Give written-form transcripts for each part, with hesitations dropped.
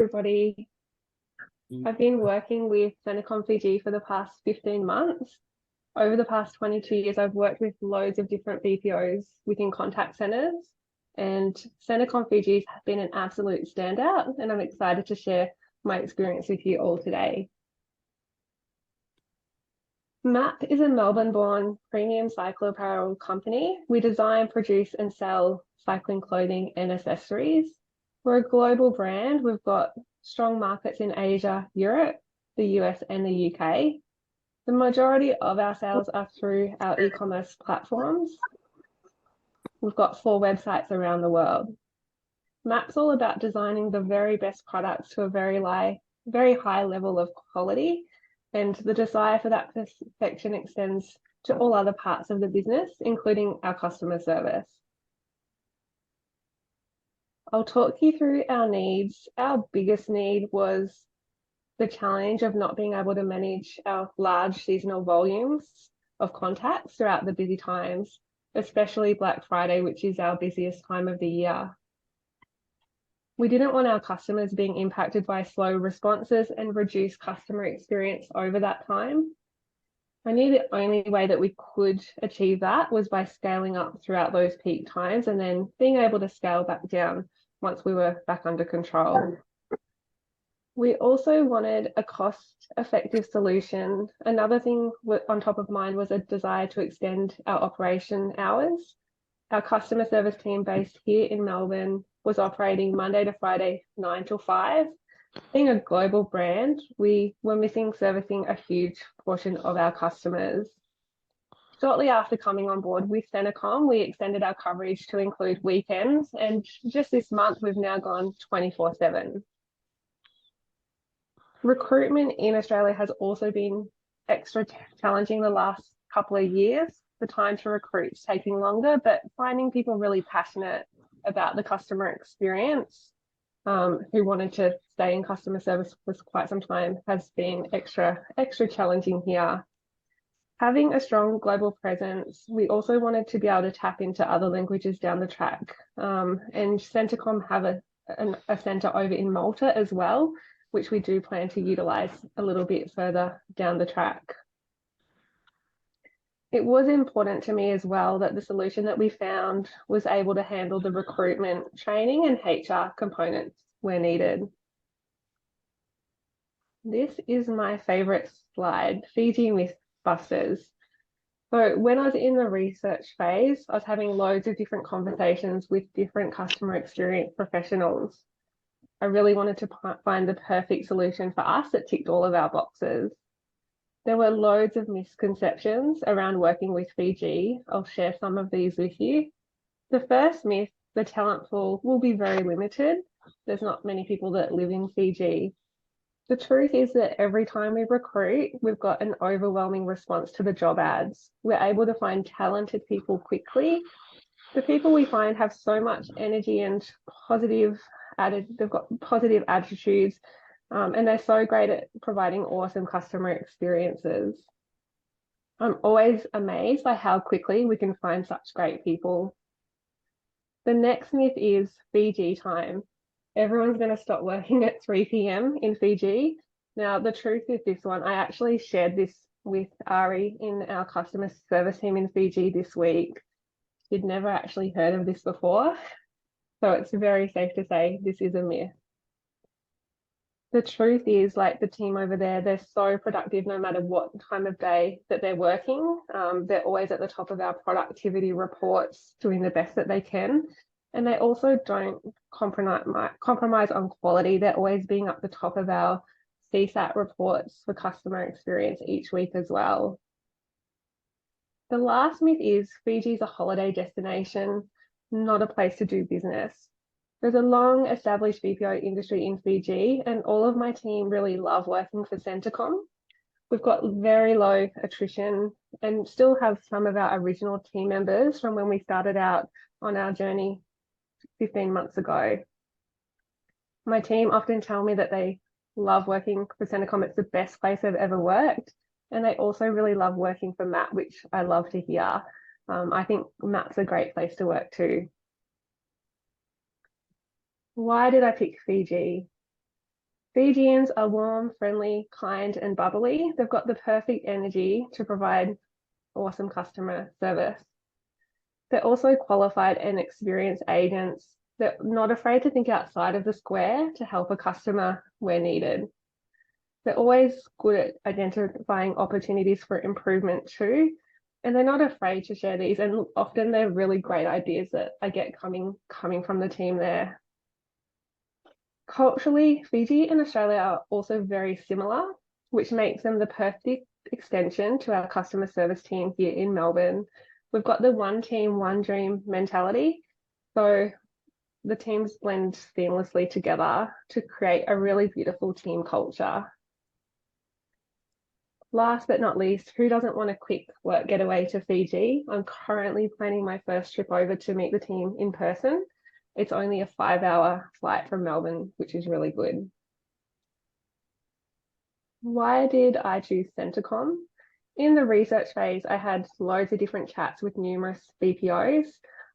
Everybody. I've been working with Centacom Fiji for the past 15 months. Over the past 22 years, I've worked with loads of different BPOs within contact centres, and Centacom Fiji has been an absolute standout, and I'm excited to share my experience with you all today. Maap is a Melbourne-born premium cycle apparel company. We design, produce and sell cycling clothing and accessories. We're a global brand. We've got strong markets in Asia, Europe, the US and the UK. The majority of our sales are through our e-commerce platforms. We've got 4 websites around the world. Maap's all about designing the very best products to a very high level of quality, and the desire for that perfection extends to all other parts of the business, including our customer service. I'll talk you through our needs. Our biggest need was the challenge of not being able to manage our large seasonal volumes of contacts throughout the busy times, especially Black Friday, which is our busiest time of the year. We didn't want our customers being impacted by slow responses and reduced customer experience over that time. I knew the only way that we could achieve that was by scaling up throughout those peak times and then being able to scale back down once we were back under control. We also wanted a cost-effective solution. Another thing on top of mind was a desire to extend our operation hours. Our customer service team based here in Melbourne was operating Monday to Friday, 9 till 5. Being a global brand, we were missing servicing a huge portion of our customers. Shortly after coming on board with Centacom, we extended our coverage to include weekends, and just this month we've now gone 24/7. Recruitment in Australia has also been extra challenging the last couple of years. The time to recruit is taking longer, but finding people really passionate about the customer experience who wanted to stay in customer service for quite some time has been extra challenging here. Having a strong global presence, we also wanted to be able to tap into other languages down the track. And Centacom have a centre over in Malta as well, which we do plan to utilise a little bit further down the track. It was important to me as well that the solution that we found was able to handle the recruitment, training and HR components where needed. This is my favourite slide, Fiji Mythbusters. So when I was in the research phase, I was having loads of different conversations with different customer experience professionals. I really wanted to find the perfect solution for us that ticked all of our boxes. There were loads of misconceptions around working with Fiji. I'll share some of these with you. The first myth, the talent pool will be very limited. There's not many people that live in Fiji. The truth is that every time we recruit, we've got an overwhelming response to the job ads. We're able to find talented people quickly. The people we find have so much energy and they've got positive attitudes, and they're so great at providing awesome customer experiences. I'm always amazed by how quickly we can find such great people. The next myth is Fiji time. Everyone's going to stop working at 3 p.m. in Fiji. Now, the truth is this one, I actually shared this with Ari in our customer service team in Fiji this week. She'd never actually heard of this before. So it's very safe to say this is a myth. The truth is, like the team over there, they're so productive no matter what time of day that they're working. They're always at the top of our productivity reports, doing the best that they can. And they also don't compromise on quality. They're always being up the top of our CSAT reports for customer experience each week as well. The last myth is Fiji's a holiday destination, not a place to do business. There's a long established BPO industry in Fiji, and all of my team really love working for Centacom. We've got very low attrition and still have some of our original team members from when we started out on our journey 15 months ago. My team often tell me that they love working for Centacom. It's the best place they've ever worked. And they also really love working for Maap, which I love to hear. I think Maap's a great place to work too. Why did I pick Fiji? Fijians are warm, friendly, kind, and bubbly. They've got the perfect energy to provide awesome customer service. They're also qualified and experienced agents. They're not afraid to think outside of the square to help a customer where needed. They're always good at identifying opportunities for improvement too, and they're not afraid to share these. And often they're really great ideas that I get coming from the team there. Culturally, Fiji and Australia are also very similar, which makes them the perfect extension to our customer service team here in Melbourne. We've got the one team, one dream mentality. So the teams blend seamlessly together to create a really beautiful team culture. Last but not least, who doesn't want a quick work getaway to Fiji? I'm currently planning my first trip over to meet the team in person. It's only a 5-hour flight from Melbourne, which is really good. Why did I choose Centacom? In the research phase, I had loads of different chats with numerous BPOs.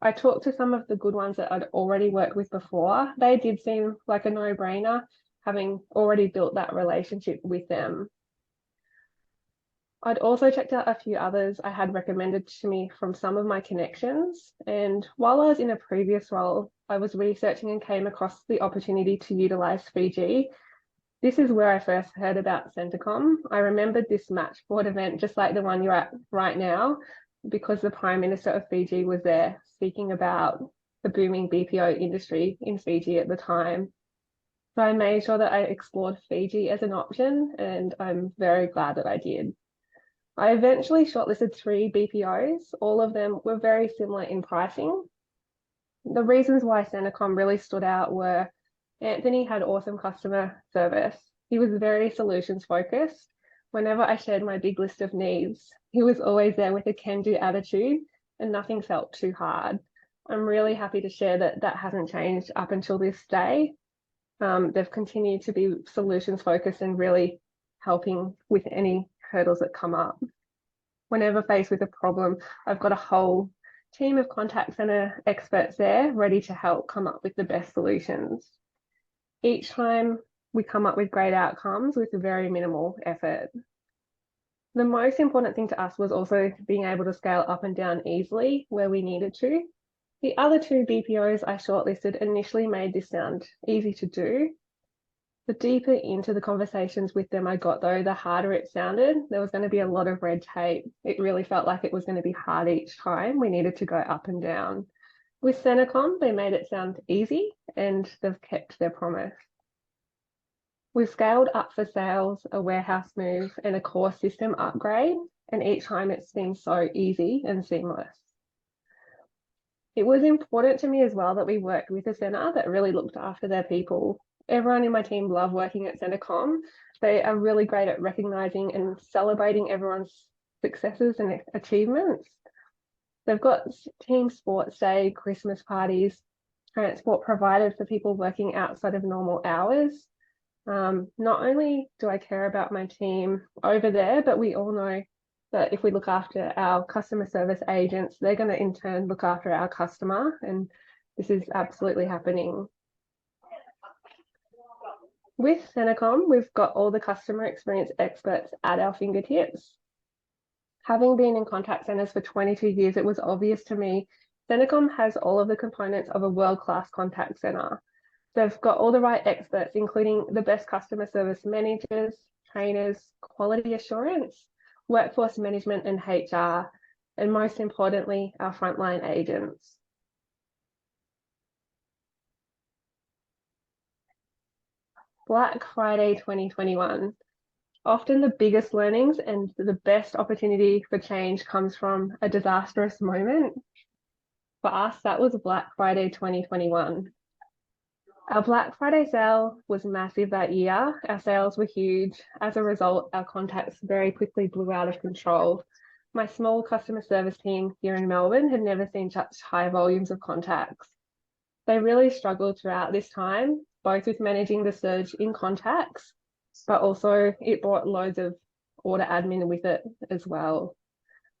I talked to some of the good ones that I'd already worked with before. They did seem like a no-brainer, having already built that relationship with them. I'd also checked out a few others I had recommended to me from some of my connections. And while I was in a previous role, I was researching and came across the opportunity to utilize Fiji. This is where I first heard about Centacom. I remembered this matchboard event, just like the one you're at right now, because the Prime Minister of Fiji was there speaking about the booming BPO industry in Fiji at the time. So I made sure that I explored Fiji as an option, and I'm very glad that I did. I eventually shortlisted 3 BPOs. All of them were very similar in pricing. The reasons why Centacom really stood out were Anthony had awesome customer service. He was very solutions focused. Whenever I shared my big list of needs, he was always there with a can-do attitude and nothing felt too hard. I'm really happy to share that that hasn't changed up until this day. They've continued to be solutions focused and really helping with any hurdles that come up. Whenever faced with a problem, I've got a whole team of contact center experts there ready to help come up with the best solutions. Each time we come up with great outcomes with very minimal effort. The most important thing to us was also being able to scale up and down easily where we needed to. The other 2 BPOs I shortlisted initially made this sound easy to do. The deeper into the conversations with them I got, though, the harder it sounded. There was going to be a lot of red tape. It really felt like it was going to be hard each time we needed to go up and down. With Centacom, they made it sound easy and they've kept their promise. We've scaled up for sales, a warehouse move, and a core system upgrade, and each time it's been so easy and seamless. It was important to me as well that we worked with a centre that really looked after their people. Everyone in my team love working at Centacom. They are really great at recognising and celebrating everyone's successes and achievements. They've got team sports day, Christmas parties, transport provided for people working outside of normal hours. Not only do I care about my team over there, but we all know that if we look after our customer service agents, they're going to in turn look after our customer, and this is absolutely happening. With Centacom, we've got all the customer experience experts at our fingertips. Having been in contact centres for 22 years, it was obvious to me Centacom has all of the components of a world-class contact centre. They've got all the right experts, including the best customer service managers, trainers, quality assurance, workforce management and HR, and most importantly, our frontline agents. Black Friday 2021. Often the biggest learnings and the best opportunity for change comes from a disastrous moment. For us, that was Black Friday 2021. Our Black Friday sale was massive that year. Our sales were huge. As a result, our contacts very quickly blew out of control. My small customer service team here in Melbourne had never seen such high volumes of contacts. They really struggled throughout this time, both with managing the surge in contacts, but also it brought loads of order admin with it as well.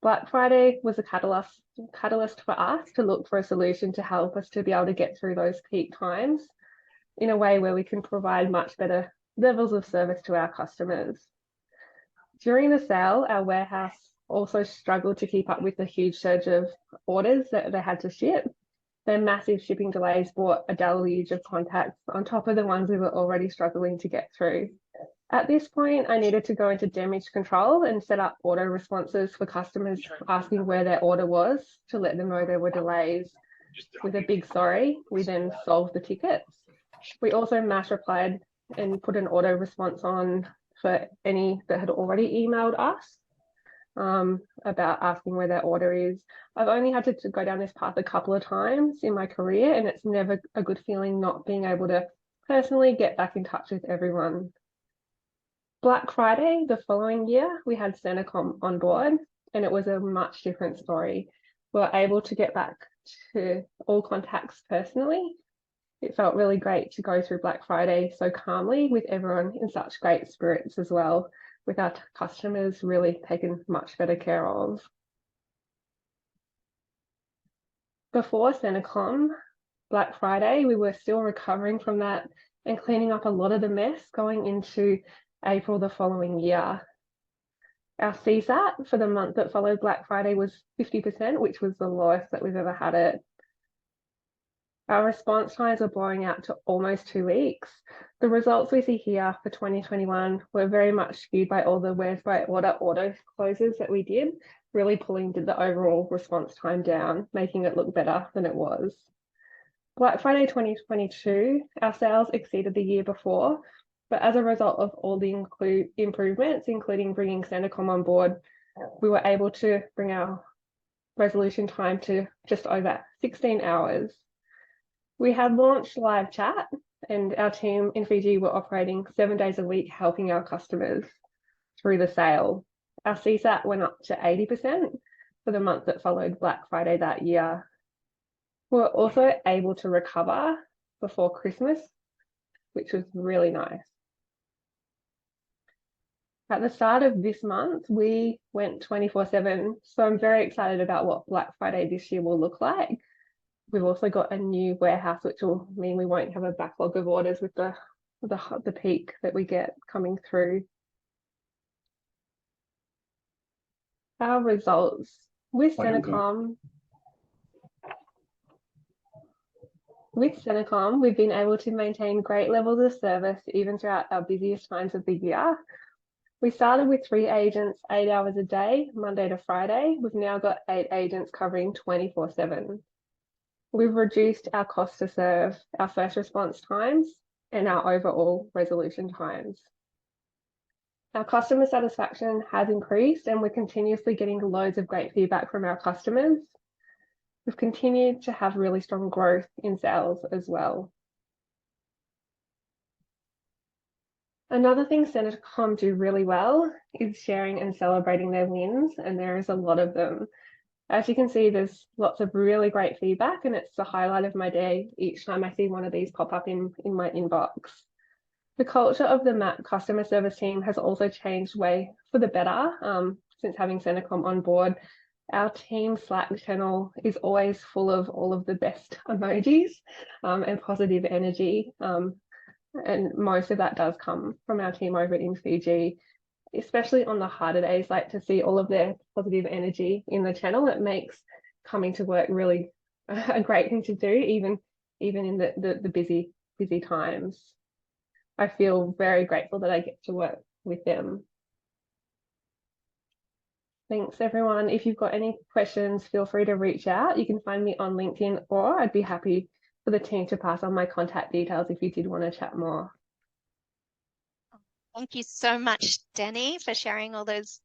Black Friday was a catalyst for us to look for a solution to help us to be able to get through those peak times in a way where we can provide much better levels of service to our customers. During the sale, our warehouse also struggled to keep up with the huge surge of orders that they had to ship. Their massive shipping delays brought a deluge of contacts on top of the ones we were already struggling to get through. At this point, I needed to go into damage control and set up auto responses for customers asking where their order was to let them know there were delays. With a big sorry, we then solved the tickets. We also mass replied and put an auto response on for any that had already emailed us about asking where their order is. I've only had to go down this path a couple of times in my career, and it's never a good feeling not being able to personally get back in touch with everyone. Black Friday, the following year, we had Centacom on board, and it was a much different story. We were able to get back to all contacts personally. It felt really great to go through Black Friday so calmly with everyone in such great spirits as well, with our customers really taken much better care of. Before Centacom, Black Friday, we were still recovering from that and cleaning up a lot of the mess going into April the following year. Our CSAT for the month that followed Black Friday was 50%, which was the lowest that we've ever had it. Our response times are blowing out to almost 2 weeks. The results we see here for 2021 were very much skewed by all the Where's by Order auto closes that we did, really pulling the overall response time down, making it look better than it was. Black Friday 2022, our sales exceeded the year before, but as a result of all the improvements, including bringing Centacom on board, we were able to bring our resolution time to just over 16 hours. We had launched live chat, and our team in Fiji were operating 7 days a week, helping our customers through the sale. Our CSAT went up to 80% for the month that followed Black Friday that year. We were also able to recover before Christmas, which was really nice. At the start of this month, we went 24/7, so I'm very excited about what Black Friday this year will look like. We've also got a new warehouse, which will mean we won't have a backlog of orders with the peak that we get coming through. Our results with Centacom. With Centacom, we've been able to maintain great levels of service even throughout our busiest times of the year. We started with 3 agents, 8 hours a day, Monday to Friday. We've now got 8 agents covering 24/7. We've reduced our cost to serve, our first response times, and our overall resolution times. Our customer satisfaction has increased, and we're continuously getting loads of great feedback from our customers. We've continued to have really strong growth in sales as well. Another thing Centacom do really well is sharing and celebrating their wins, and there is a lot of them. As you can see, there's lots of really great feedback, and it's the highlight of my day each time I see one of these pop up in my inbox. The culture of the Maap customer service team has also changed way for the better since having Centacom on board. Our team Slack channel is always full of all of the best emojis and positive energy. And most of that does come from our team over in Fiji, especially on the harder days, like to see all of their positive energy in the channel. It makes coming to work really a great thing to do, even in the busy times. I feel very grateful that I get to work with them. Thanks, everyone. If you've got any questions, feel free to reach out. You can find me on LinkedIn, or I'd be happy for the team to pass on my contact details if you did want to chat more. Thank you so much, Danny, for sharing all those